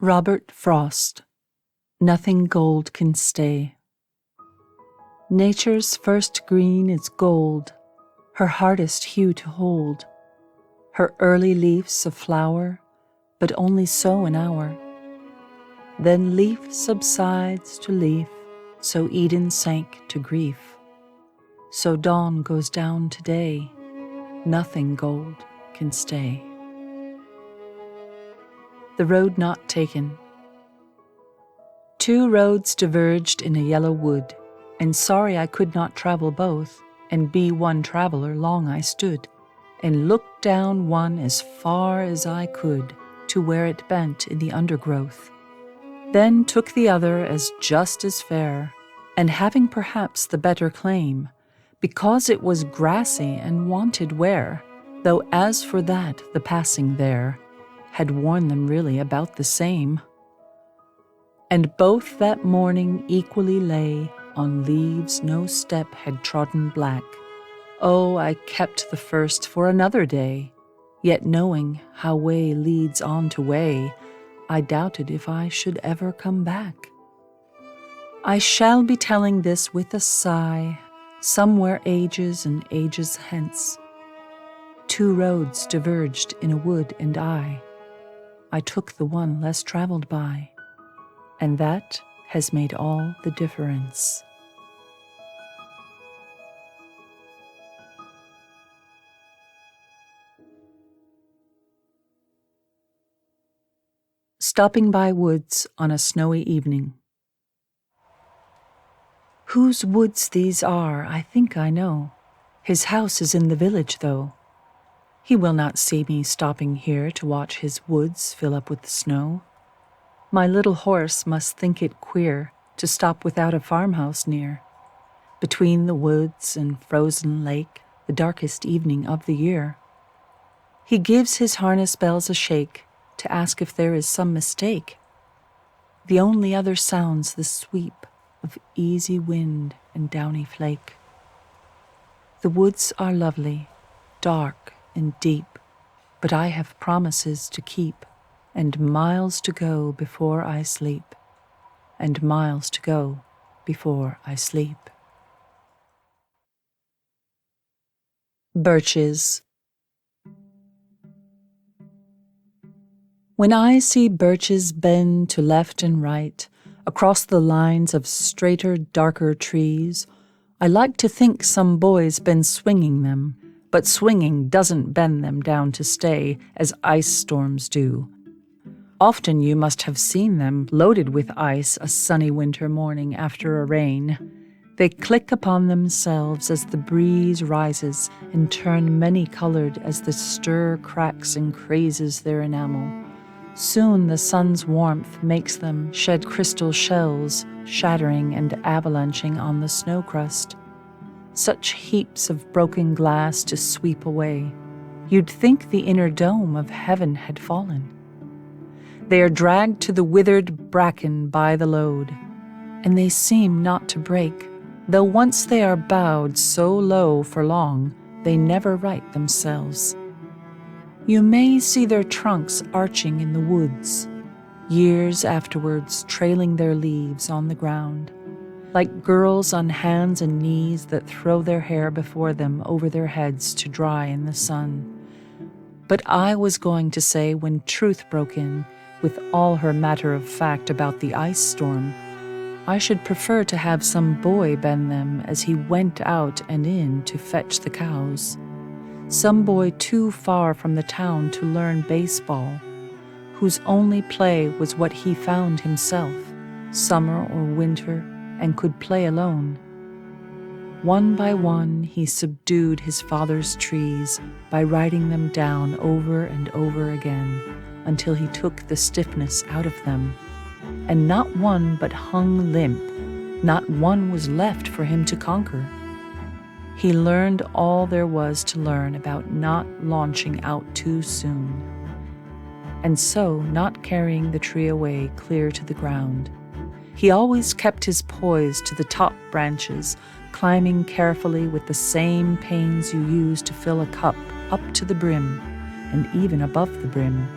Robert Frost. Nothing gold can stay. Nature's first green is gold, her hardest hue to hold. Her early leaf's a flower, but only so an hour. Then leaf subsides to leaf, so Eden sank to grief. So dawn goes down to day, nothing gold can stay. The road not taken. Two roads diverged in a yellow wood, and sorry I could not travel both, and be one traveler long I stood, and looked down one as far as I could, to where it bent in the undergrowth. Then took the other as just as fair, and having perhaps the better claim, because it was grassy and wanted wear, though as for that the passing there had worn them really about the same. And both that morning equally lay on leaves no step had trodden black. Oh, I kept the first for another day, yet knowing how way leads on to way, I doubted if I should ever come back. I shall be telling this with a sigh, somewhere ages and ages hence. Two roads diverged in a wood, and I took the one less traveled by, and that has made all the difference. Stopping by woods on a snowy evening. Whose woods these are, I think I know. His house is in the village, though. He will not see me stopping here to watch his woods fill up with snow. My little horse must think it queer to stop without a farmhouse near, between the woods and frozen lake, the darkest evening of the year. He gives his harness bells a shake to ask if there is some mistake. The only other sound's the sweep of easy wind and downy flake. The woods are lovely, dark and deep, but I have promises to keep, and miles to go before I sleep, and miles to go before I sleep. Birches. When I see birches bend to left and right, across the lines of straighter, darker trees, I like to think some boy's been swinging them, but swinging doesn't bend them down to stay, as ice storms do. Often you must have seen them loaded with ice a sunny winter morning after a rain. They click upon themselves as the breeze rises and turn many-colored as the stir cracks and crazes their enamel. Soon the sun's warmth makes them shed crystal shells, shattering and avalanching on the snow crust. Such heaps of broken glass to sweep away. You'd think the inner dome of heaven had fallen. They are dragged to the withered bracken by the load, and they seem not to break, though once they are bowed so low for long, they never right themselves. You may see their trunks arching in the woods, years afterwards trailing their leaves on the ground, like girls on hands and knees that throw their hair before them over their heads to dry in the sun. But I was going to say, when truth broke in, with all her matter of fact about the ice storm, I should prefer to have some boy bend them as he went out and in to fetch the cows. Some boy too far from the town to learn baseball, whose only play was what he found himself, summer or winter, and could play alone. One by one he subdued his father's trees by writing them down over and over again until he took the stiffness out of them, and not one but hung limp, not one was left for him to conquer. He learned all there was to learn about not launching out too soon, and so not carrying the tree away clear to the ground. He always kept his poise to the top branches, climbing carefully with the same pains you use to fill a cup up to the brim, and even above the brim.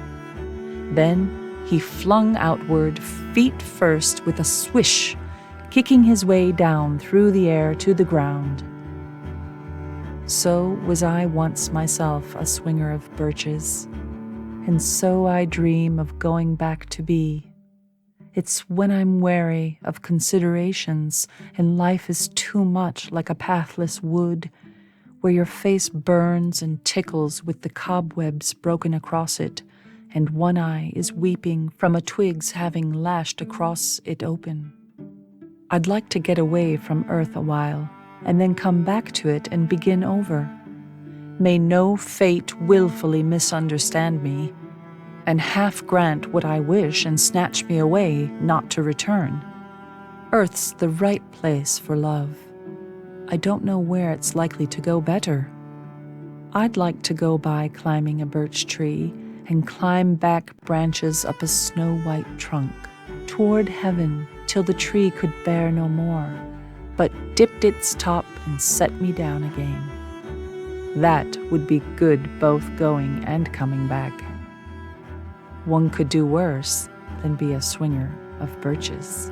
Then he flung outward, feet first, with a swish, kicking his way down through the air to the ground. So was I once myself a swinger of birches, and so I dream of going back to be. It's when I'm wary of considerations and life is too much like a pathless wood, where your face burns and tickles with the cobwebs broken across it, and one eye is weeping from a twig's having lashed across it open. I'd like to get away from earth a while, and then come back to it and begin over. May no fate willfully misunderstand me, and half grant what I wish and snatch me away, not to return. Earth's the right place for love. I don't know where it's likely to go better. I'd like to go by climbing a birch tree and climb back branches up a snow-white trunk, toward heaven till the tree could bear no more, but dipped its top and set me down again. That would be good both going and coming back. One could do worse than be a swinger of birches.